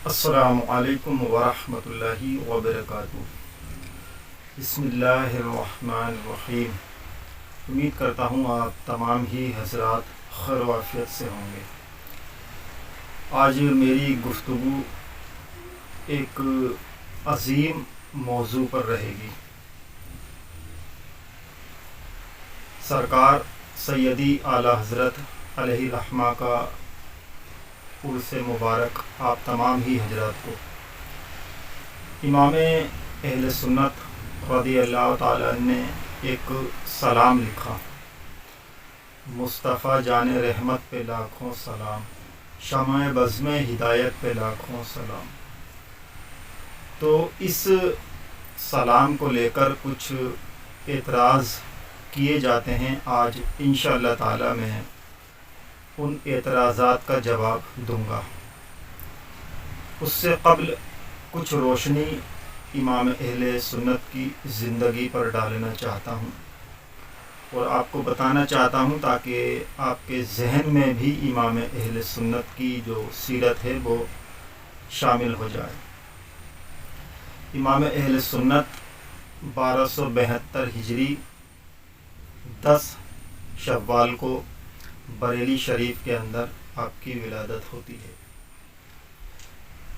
السلام علیکم ورحمۃ اللہ وبرکاتہ۔ بسم اللہ الرحمن الرحیم۔ امید کرتا ہوں آپ تمام ہی حضرات خیر و عافیت سے ہوں گے۔ آج میری گفتگو ایک عظیم موضوع پر رہے گی۔ سرکار سیدی اعلیٰ حضرت علیہ الرحمہ کا عرس مبارک آپ تمام ہی حضرات کو۔ امام اہل سنت رضی اللہ تعالیٰ عنہ نے ایک سلام لکھا: مصطفیٰ جان رحمت پہ لاکھوں سلام، شمع بزم ہدایت پہ لاکھوں سلام۔ تو اس سلام کو لے کر کچھ اعتراض کیے جاتے ہیں۔ آج انشاءاللہ تعالیٰ میں ان اعتراضات کا جواب دوں گا۔ اس سے قبل کچھ روشنی امام اہل سنت کی زندگی پر ڈالنا چاہتا ہوں اور آپ کو بتانا چاہتا ہوں تاکہ آپ کے ذہن میں بھی امام اہل سنت کی جو سیرت ہے وہ شامل ہو جائے۔ امام اہل سنت 1272 ہجری 10 شوال کو بریلی شریف کے اندر آپ کی ولادت ہوتی ہے۔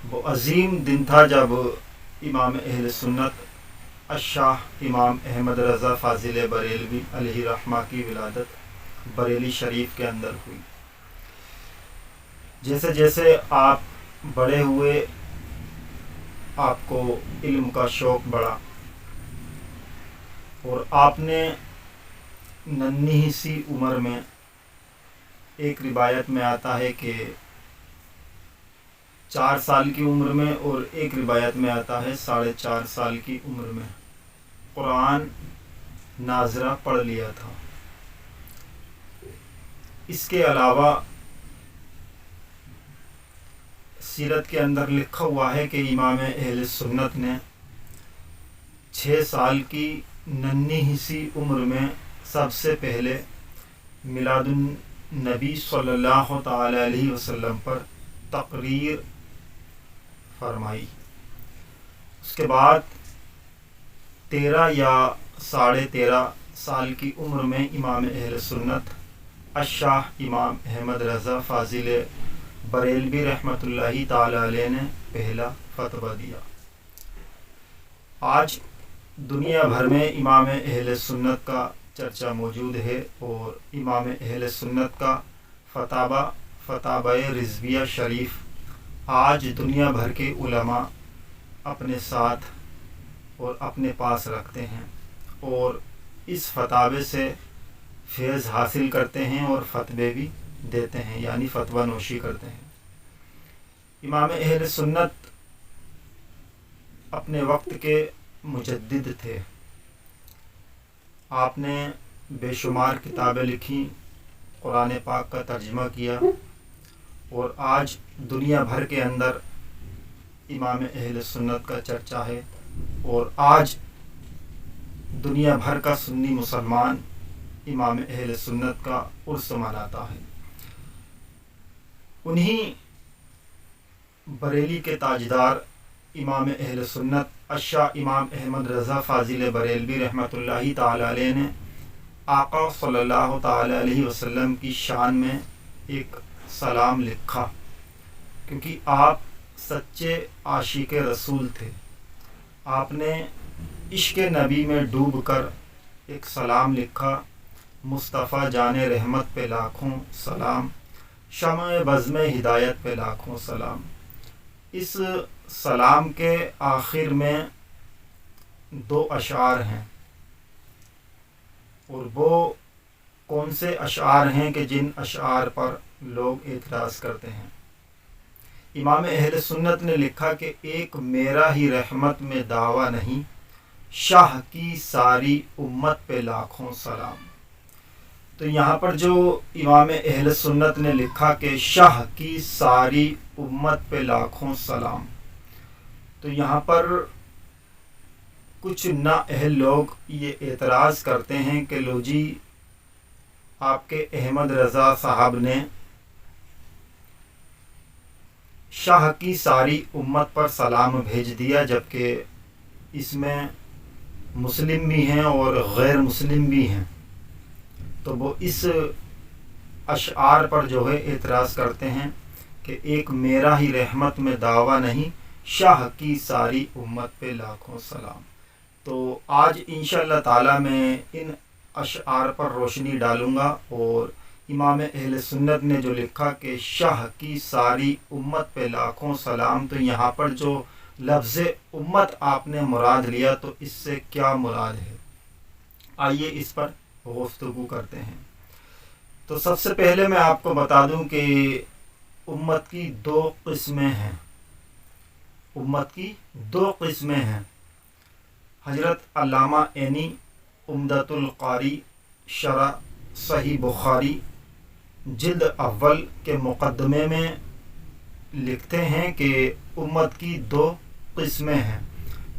وہ عظیم دن تھا جب امام اہل سنت الشاہ امام احمد رضا فاضل بریلوی علیہ رحمہ کی ولادت بریلی شریف کے اندر ہوئی۔ جیسے جیسے آپ بڑے ہوئے، آپ کو علم کا شوق بڑھا اور آپ نے ننھی سی عمر میں، ایک روایت میں آتا ہے کہ 4 سال کی عمر میں اور ایک روایت میں آتا ہے 4.5 سال کی عمر میں قرآن ناظرہ پڑھ لیا تھا۔ اس کے علاوہ سیرت کے اندر لکھا ہوا ہے کہ امام اہل سنت نے 6 سال کی ننھی سی عمر میں سب سے پہلے میلاد النبی صلی اللہ تعالی علیہ وسلم پر تقریر فرمائی۔ اس کے بعد 13 یا 13.5 سال کی عمر میں امام اہل سنت الشاہ امام احمد رضا فاضل بریلوی رحمۃ اللہ تعالی علیہ نے پہلا فتویٰ دیا۔ آج دنیا بھر میں امام اہل سنت کا چرچا موجود ہے اور امام اہل سنت کا فتاوی رضویہ شریف آج دنیا بھر کے علماء اپنے ساتھ اور اپنے پاس رکھتے ہیں اور اس فتاوے سے فیض حاصل کرتے ہیں اور فتوے بھی دیتے ہیں، یعنی فتویٰ نوشی کرتے ہیں۔ امام اہل سنت اپنے وقت کے مجدد تھے۔ آپ نے بے شمار کتابیں لکھی، قرآن پاک کا ترجمہ کیا اور آج دنیا بھر کے اندر امام اہل سنت کا چرچا ہے اور آج دنیا بھر کا سنی مسلمان امام اہل سنت کا عرس مناتا ہے۔ انہی بریلی کے تاجدار امام اہل سنت الشاہ امام احمد رضا فاضل بریلوی رحمۃ اللہ تعالی علیہ نے آقا صلی اللہ تعالی علیہ وسلم کی شان میں ایک سلام لکھا، کیونکہ آپ سچے عاشق رسول تھے۔ آپ نے عشق نبی میں ڈوب کر ایک سلام لکھا: مصطفیٰ جان رحمت پہ لاکھوں سلام، شمع بزم ہدایت پہ لاکھوں سلام۔ اس سلام کے آخر میں 2 اشعار ہیں، اور وہ کون سے اشعار ہیں کہ جن اشعار پر لوگ اعتراض کرتے ہیں۔ امام اہل سنت نے لکھا کہ ایک میرا ہی رحمت میں دعویٰ نہیں، شاہ کی ساری امت پہ لاکھوں سلام۔ تو یہاں پر جو امام اہل سنت نے لکھا کہ شاہ کی ساری امت پہ لاکھوں سلام، تو یہاں پر کچھ نا اہل لوگ یہ اعتراض کرتے ہیں کہ لو جی، آپ کے احمد رضا صاحب نے شاہ کی ساری امت پر سلام بھیج دیا، جبکہ اس میں مسلم بھی ہیں اور غیر مسلم بھی ہیں، تو وہ اس اشعار پر جو ہے اعتراض کرتے ہیں کہ ایک میرا ہی رحمت میں دعویٰ نہیں، شاہ کی ساری امت پہ لاکھوں سلام۔ تو آج انشاءاللہ تعالی میں ان اشعار پر روشنی ڈالوں گا، اور امام اہل سنت نے جو لکھا کہ شاہ کی ساری امت پہ لاکھوں سلام، تو یہاں پر جو لفظ امت آپ نے مراد لیا تو اس سے کیا مراد ہے، آئیے اس پر گفتگو کرتے ہیں۔ تو سب سے پہلے میں آپ کو بتا دوں کہ امت کی دو قسمیں ہیں، امت کی دو قسمیں ہیں۔ حضرت علامہ عینی عمدۃ القاری شرح صحیح بخاری جلد اول کے مقدمے میں لکھتے ہیں کہ امت کی دو قسمیں ہیں،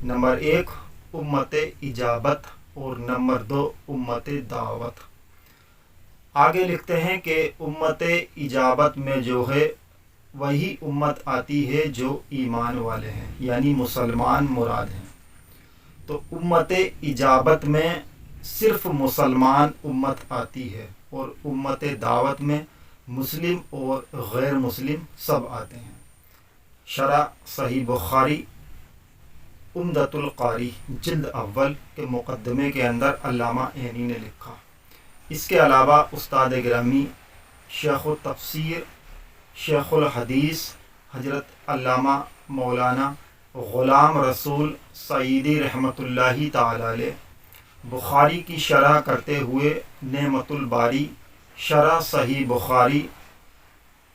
نمبر ایک امت اجابت اور نمبر دو امت دعوت۔ آگے لکھتے ہیں کہ امت اجابت میں جو ہے وہی امت آتی ہے جو ایمان والے ہیں، یعنی مسلمان مراد ہیں۔ تو امت اجابت میں صرف مسلمان امت آتی ہے، اور امت دعوت میں مسلم اور غیر مسلم سب آتے ہیں۔ شرح صحیح بخاری عمدۃ القاری جلد اول کے مقدمے کے اندر علامہ عینی نے لکھا۔ اس کے علاوہ استاد گرامی شیخ التفسیر شیخ الحدیث حضرت علامہ مولانا غلام رسول سعیدی رحمۃ اللہ تعالی علیہ بخاری کی شرح کرتے ہوئے نعمت الباری شرح صحیح بخاری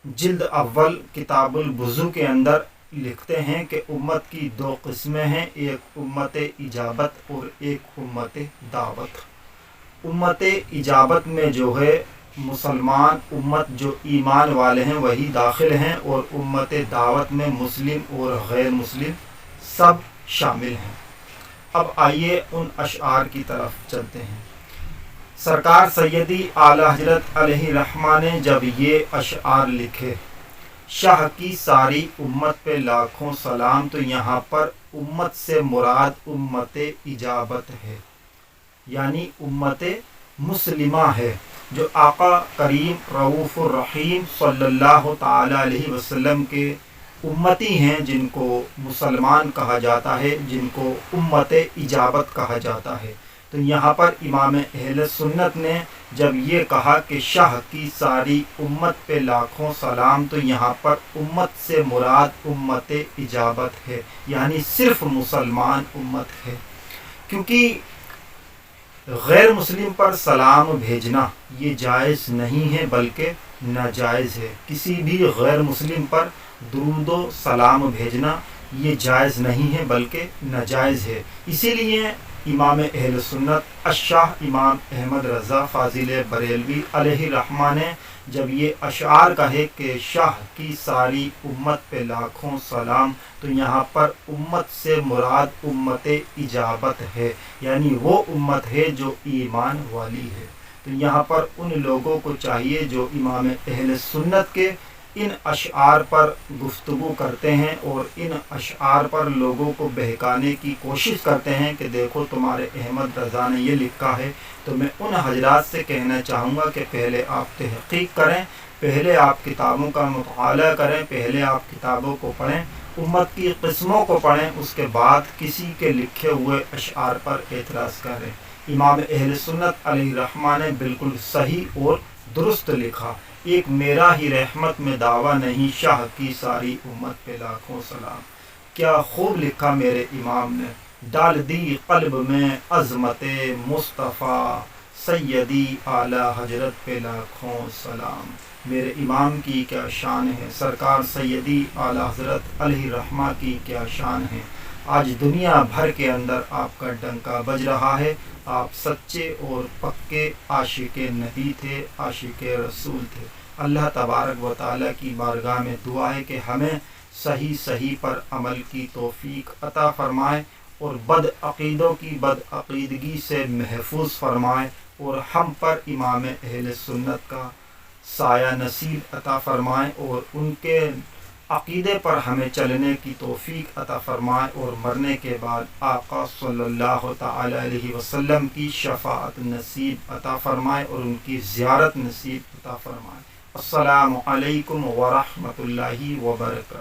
جلد اول کتاب الوضو کے اندر لکھتے ہیں کہ امت کی دو قسمیں ہیں، ایک امت اجابت اور ایک امت دعوت۔ امت اجابت میں جو ہے مسلمان امت جو ایمان والے ہیں وہی داخل ہیں، اور امت دعوت میں مسلم اور غیر مسلم سب شامل ہیں۔ اب آئیے ان اشعار کی طرف چلتے ہیں۔ سرکار سیدی اعلی حضرت علیہ رحمہ نے جب یہ اشعار لکھے، شاہ کی ساری امت پہ لاکھوں سلام، تو یہاں پر امت سے مراد امت اجابت ہے، یعنی امت مسلمہ ہے، جو آقا کریم رؤوف الرحیم صلی اللہ تعالی علیہ وسلم کے امتی ہیں، جن کو مسلمان کہا جاتا ہے، جن کو امت اجابت کہا جاتا ہے۔ تو یہاں پر امام اہل سنت نے جب یہ کہا کہ شاہ کی ساری امت پہ لاکھوں سلام، تو یہاں پر امت سے مراد امت اجابت ہے، یعنی صرف مسلمان امت ہے، کیونکہ غیر مسلم پر سلام بھیجنا یہ جائز نہیں ہے بلکہ ناجائز ہے۔ کسی بھی غیر مسلم پر درود و سلام بھیجنا یہ جائز نہیں ہے بلکہ ناجائز ہے۔ اسی لیے امام اہل سنت الشاہ امام احمد رضا فاضل بریلوی علیہ رحمہ نے جب یہ اشعار کہے کہ شاہ کی ساری امت پہ لاکھوں سلام، تو یہاں پر امت سے مراد امت اجابت ہے، یعنی وہ امت ہے جو ایمان والی ہے۔ تو یہاں پر ان لوگوں کو چاہیے جو امام اہل سنت کے ان اشعار پر گفتگو کرتے ہیں اور ان اشعار پر لوگوں کو بہکانے کی کوشش کرتے ہیں کہ دیکھو تمہارے احمد رضا نے یہ لکھا ہے، تو میں ان حضرات سے کہنا چاہوں گا کہ پہلے آپ تحقیق کریں، پہلے آپ کتابوں کا مطالعہ کریں، پہلے آپ کتابوں کو پڑھیں، امت کی قسموں کو پڑھیں، اس کے بعد کسی کے لکھے ہوئے اشعار پر اعتراض کریں۔ امام اہل سنت علیہ رحمہ نے بالکل صحیح اور درست لکھا، ایک میرا ہی رحمت میں دعویٰ نہیں، شاہ کی ساری امت پہ لاکھوں سلام۔ کیا خوب لکھا میرے امام نے، ڈال دی قلب میں عظمت مصطفیٰ، سیدی اعلی حضرت پہ لاکھوں سلام۔ میرے امام کی کیا شان ہے، سرکار سیدی اعلی حضرت علیہ رحمہ کی کیا شان ہے۔ آج دنیا بھر کے اندر آپ کا ڈنکا بج رہا ہے، آپ سچے اور پکے عاشق نبی تھے، عاشق رسول تھے۔ اللہ تبارک و تعالیٰ کی بارگاہ میں دعا ہے کہ ہمیں صحیح صحیح پر عمل کی توفیق عطا فرمائے، اور بد عقیدوں کی بد عقیدگی سے محفوظ فرمائے، اور ہم پر امام اہل سنت کا سایہ نصیب عطا فرمائے، اور ان کے عقیدے پر ہمیں چلنے کی توفیق عطا فرمائے اور مرنے کے بعد آقا صلی اللہ تعالی علیہ وسلم کی شفاعت نصیب عطا فرمائے اور ان کی زیارت نصیب عطا فرمائے۔ السلام علیکم ورحمۃ اللہ وبرکاتہ۔